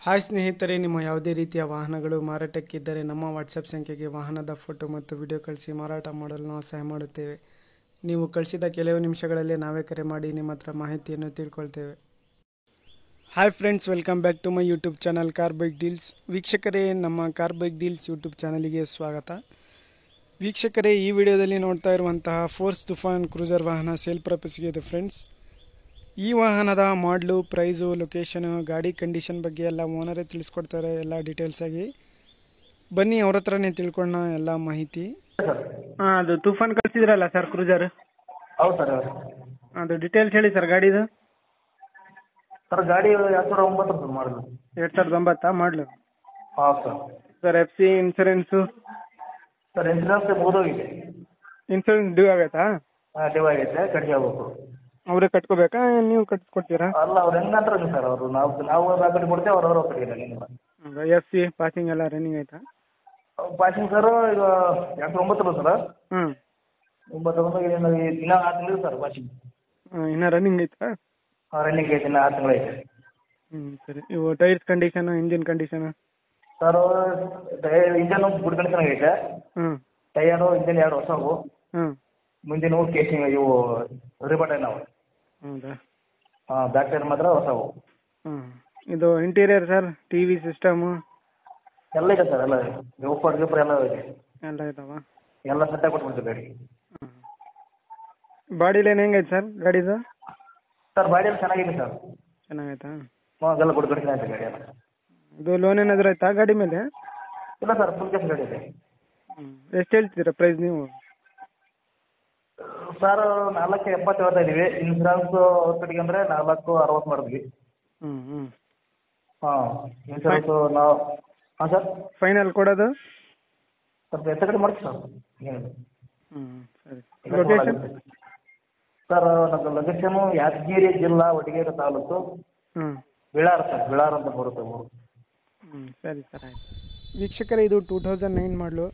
Hi ಸ್ನೇಹಿತರೆ, ನಿಮ್ಮ ಯಾವುದೇ ರೀತಿಯ ವಾಹನಗಳು ಮಾರಾಟಕ್ಕಿದ್ದರೆ ನಮ್ಮ ವಾಟ್ಸಪ್ ಸಂಖ್ಯೆಗೆ ವಾಹನದ ಫೋಟೋ ಮತ್ತು ವಿಡಿಯೋ ಕಳಿಸಿ ಮಾರಾಟ ಮಾಡಲು ನಾವು ಸಹಾಯ ಮಾಡುತ್ತೇವೆ. ನೀವು ಕಳಿಸಿದ ಕೆಲವು ನಿಮಿಷಗಳಲ್ಲೇ ನಾವೇ ಕರೆ ಮಾಡಿ ನಿಮ್ಮ ಹತ್ರ ಮಾಹಿತಿಯನ್ನು ತಿಳ್ಕೊಳ್ತೇವೆ. Hi friends, welcome back to my YouTube channel car bike deals. ವೀಕ್ಷಕರೇ, ನಮ್ಮ ಕಾರ್ ಬೈಕ್ ಡೀಲ್ಸ್ ಯೂಟ್ಯೂಬ್ ಚಾನಲಿಗೆ ಸ್ವಾಗತ. ವೀಕ್ಷಕರೇ, ಈ ವಿಡಿಯೋದಲ್ಲಿ ನೋಡ್ತಾ ಇರುವಂತಹ ಫೋರ್ಸ್ ತುಫಾನ್ ಕ್ರೂಸರ್ ವಾಹನ ಸೇಲ್ ಪರ್ಪಸ್ಗೆ ಇದೆ ಫ್ರೆಂಡ್ಸ್. ಈ ವಾಹನದ ಮಾಡಲು, ಪ್ರೈಸು, ಲೊಕೇಶನು, ಗಾಡಿ ಕಂಡೀಷನ್ ಬಗ್ಗೆ ಎಲ್ಲ ಓನರೇ ತಿಳಿಸ್ಕೊಡ್ತಾರೆ, ಎಲ್ಲ ಡೀಟೇಲ್ಸ್ ಆಗಿ. ಬನ್ನಿ ಅವ್ರ ಹತ್ರನೇ ತಿಳ್ಕೊಳ್ಳೋಣ ಎಲ್ಲ ಮಾಹಿತಿ. ಅದು ತುಫಾನ್ ಕಳಿಸಿದ್ರಲ್ಲ ಸರ್, ಕ್ರೂಸರ್? ಹೌದು ಸರ್. ಅದು ಡೀಟೇಲ್ಸ್ ಹೇಳಿ ಸರ್ ಗಾಡಿದು. ಸರ್ ಗಾಡಿ 2009 ಸರ್ ಮಾಡಲು. 2009 ಮಾಡಲು? ಹಾಂ sir. Sir F C, insurance? Sir insurance ಮುಗಿದೋಗಿದೆ. ಇನ್ಸೂರೆನ್ಸ್ ಡ್ಯೂ ಆಗೈತಾ? ಹಾಂ ಡ್ಯೂ ಆಗೈತೆ, ಕಟ್ಟಿ ಆಗ್ಬೇಕು. ಅವರೇ ಕಟ್ಕೋಬೇಕಾ, ನೀವು ಕಟ್ಸ್ಕೊಡ್ತೀರಾ? ಅಲ್ಲ, ಅವ್ರು ಹೆಂಗಂತಾರೆ ಸರ್, ಅವರು ನಾವು ಕಟ್ಟಿ ಕೊಡ್ತೇವೆ, ಅವ್ರು ಕಟ್ಟಿಲ್ಲ. ಎಫ್ ಸಿ ಪಾಸಿಂಗ್ ಎಲ್ಲ ರನ್ನಿಂಗ್ ಆಯ್ತಾ? ಪಾಸಿಂಗ್ ಸರ್ ಈಗ 2009 ಸರ್. 9 ಇನ್ನೂ 6 ತಿಂಗಳು ಸರ್ ಪಾಸಿಂಗ್. ಇನ್ನೂ ರನ್ನಿಂಗ್ ಐತಾ? ಹಾಂ ರನ್ನಿಂಗ್ ಐತೆ, ಇನ್ನೂ 6 ತಿಂಗಳು ಐತೆ. ಸರಿ. ಇವು tyres condition, engine condition? Sir engine good condition ಆಗೈತೆ. ಟೈರು, ಇಂಜಿನ್ 2 ಹೊಸವು. ಮುಂದಿನ ಕೇಸಿಂಗ್ ಇವು ರಿಬಟ್ ನಾವು. ಹೌದಾ? ಹಾಂ, ಬ್ಯಾಕ್ ಟೈರ್ ಮಾತ್ರ ಹೊಸವು. ಇದು interior sir, T V system ಎಲ್ಲ ಇದೆ ಸರ್, ಎಲ್ಲ ಗಿಫರ್ ಎಲ್ಲ ಇದೆ. ಎಲ್ಲ ಇದಾವ? ಎಲ್ಲ ಸೆಟ್ಟಾಗಿ ಕೊಟ್ಬಿಡ್ತೀವಿ ಗಾಡಿ. ಬಾಡಿ ಲೈನ್ ಹೆಂಗೈತೆ ಸರ್ ಗಾಡಿದು? ಸರ್ ಬಾಡಿಯಲ್ಲಿ ಚೆನ್ನಾಗಿದೆ ಸರ್. ಚೆನ್ನಾಗೈತಾ? ಹಾಂ, ಎಲ್ಲ ಗುಡ್ ಕಂಡೀಷನ್ ಆಯ್ತು ಗಾಡಿ ಎಲ್ಲ. ಇದು ಲೋನ್ ಏನಾದರೂ ಆಯ್ತಾ ಗಾಡಿ ಮೇಲೆ? ಇಲ್ಲ ಸರ್, ಫುಲ್ ಕ್ಯಾಶ್ ಗಾಡಿ ಇದೆ. ಎಷ್ಟು ಹೇಳ್ತೀರಾ ಪ್ರೈಸ್ ನೀವು? ಸರ್ 4,70,000 ಹೇಳ್ತಾ ಇದ್ದೀವಿ. ಇನ್ಸೂರೆನ್ಸ್ ಕಟ್ಟಿಗೆ ಅಂದರೆ 4,60,000 ಮಾಡಿದ್ವಿ. ಹಾಂ, ಇನ್ಸೂರೆನ್ಸ್ ನಾವು. ಹಾಂ ಸರ್, ಫೈನಲ್ ಕೊಡೋದು ಸ್ವಲ್ಪ ಹೆಚ್ಚು ಕಡಿಮೆ ಮಾಡ್ತೀವಿ ಸರ್. ಸರಿ. ಲೊಕೇಶನ್? ಸರ್ ನಮ್ಮ ಲೊಕೇಶನು ಯಾದಗಿರಿ ಜಿಲ್ಲಾ, ವಟಗೇರಿ ತಾಲೂಕು, ಬಿಳಾರ ಸರ್. ಬಿಳಾರ ಅಂತ ಬರುತ್ತೆ ಊರು. ಸರಿ ಸರ್, ಆಯ್ತು. ವೀಕ್ಷಕರೇ, ಇದು 2009 ಮಾಡಲು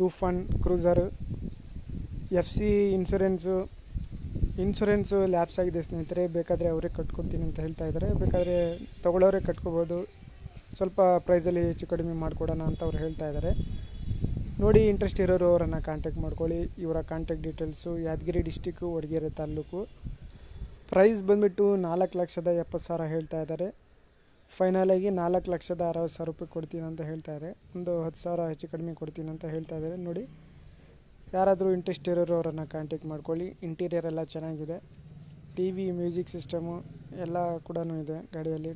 Toofan ಕ್ರೂಸರು. F C, insurance lapse ಆಗಿದೆ ಸ್ನೇಹಿತರೆ. ಬೇಕಾದರೆ ಅವರೇ ಕಟ್ಕೊತೀನಿ ಅಂತ ಹೇಳ್ತಾ ಇದ್ದಾರೆ. ಬೇಕಾದರೆ ತೊಗೊಳ್ಳೋರೇ ಕಟ್ಕೋಬೋದು. ಸ್ವಲ್ಪ ಪ್ರೈಸಲ್ಲಿ ಹೆಚ್ಚು ಕಡಿಮೆ ಮಾಡಿಕೊಡೋಣ ಅಂತ ಅವ್ರು ಹೇಳ್ತಾ ಇದ್ದಾರೆ. ನೋಡಿ, ಇಂಟ್ರೆಸ್ಟ್ ಇರೋರು ಅವರನ್ನು ಕಾಂಟ್ಯಾಕ್ಟ್ ಮಾಡ್ಕೊಳ್ಳಿ. ಇವರ contact details Yadgiri district, Vadageri taluk. Price ಬಂದುಬಿಟ್ಟು 4,70,000 ಹೇಳ್ತಾ ಇದ್ದಾರೆ. ಫೈನಲಾಗಿ 4,60,000 ರೂಪಾಯಿ ಕೊಡ್ತೀನಿ ಅಂತ ಹೇಳ್ತಾ ಇದ್ದಾರೆ. ಒಂದು 10,000 ಹೆಚ್ಚು ಕಡಿಮೆ ಕೊಡ್ತೀನಿ ಅಂತ ಹೇಳ್ತಾ ಇದ್ದಾರೆ. ನೋಡಿ, ಯಾರಾದರೂ ಇಂಟ್ರೆಸ್ಟ್ ಇರೋರು ಅವರನ್ನು ಕಾಂಟ್ಯಾಕ್ಟ್ ಮಾಡ್ಕೊಳ್ಳಿ. ಇಂಟೀರಿಯರ್ ಎಲ್ಲ ಚೆನ್ನಾಗಿದೆ. ಟಿ ವಿ, ಮ್ಯೂಸಿಕ್ ಸಿಸ್ಟಮು ಎಲ್ಲ ಕೂಡ ಇದೆ ಗಾಡಿಯಲ್ಲಿ.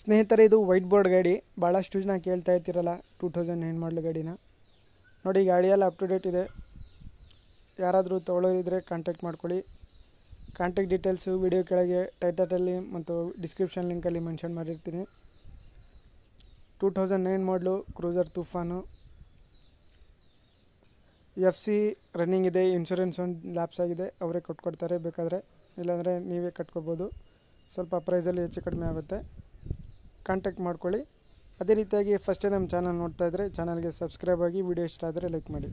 ಸ್ನೇಹಿತರೆ, ಇದು ವೈಟ್ ಬೋರ್ಡ್ ಗಾಡಿ. ಭಾಳಷ್ಟು ಜನ ಕೇಳ್ತಾ ಇರ್ತೀರಲ್ಲ 2009 ಮಾಡಲು ಗಾಡಿನ. ನೋಡಿ, ಗಾಡಿಯೆಲ್ಲ ಅಪ್ ಟು ಡೇಟ್ ಇದೆ. ಯಾರಾದರೂ ತೊಗೊಳ್ಳೋರಿದ್ದರೆ ಕಾಂಟ್ಯಾಕ್ಟ್ ಮಾಡ್ಕೊಳ್ಳಿ. ಕಾಂಟ್ಯಾಕ್ಟ್ ಡೀಟೇಲ್ಸು ವಿಡಿಯೋ ಕೆಳಗೆ ಟೈಟಲಲ್ಲಿ ಮತ್ತು ಡಿಸ್ಕ್ರಿಪ್ಷನ್ ಲಿಂಕಲ್ಲಿ ಮೆನ್ಷನ್ ಮಾಡಿರ್ತೀನಿ. 2009 ಮಾಡಲು ಕ್ರೂಸರ್ ತುಫಾನು. ಎಫ್ ಸಿ ರನ್ನಿಂಗ್ ಇದೆ. ಇನ್ಶೂರೆನ್ಸ್ ಒಂದು ಲ್ಯಾಪ್ಸ್ ಆಗಿದೆ, ಅವರೇ ಕೊಟ್ಕೊಡ್ತಾರೆ. ಬೇಕಾದರೆ ಇಲ್ಲಾಂದರೆ ನೀವೇ ಕಟ್ಕೋಬೋದು. ಸ್ವಲ್ಪ ಪ್ರೈಸಲ್ಲಿ ಹೆಚ್ಚು ಕಡಿಮೆ ಆಗುತ್ತೆ. ಕಾಂಟ್ಯಾಕ್ಟ್ ಮಾಡ್ಕೊಳ್ಳಿ. ಅದೇ ರೀತಿಯಾಗಿ ಫಸ್ಟೇ ನಮ್ಮ ಚಾನಲ್ ನೋಡ್ತಾ ಇದ್ದರೆ ಚಾನಲ್ಗೆ ಸಬ್ಸ್ಕ್ರೈಬ್ ಆಗಿ, ವಿಡಿಯೋ ಇಷ್ಟ ಆದರೆ ಲೈಕ್ ಮಾಡಿ.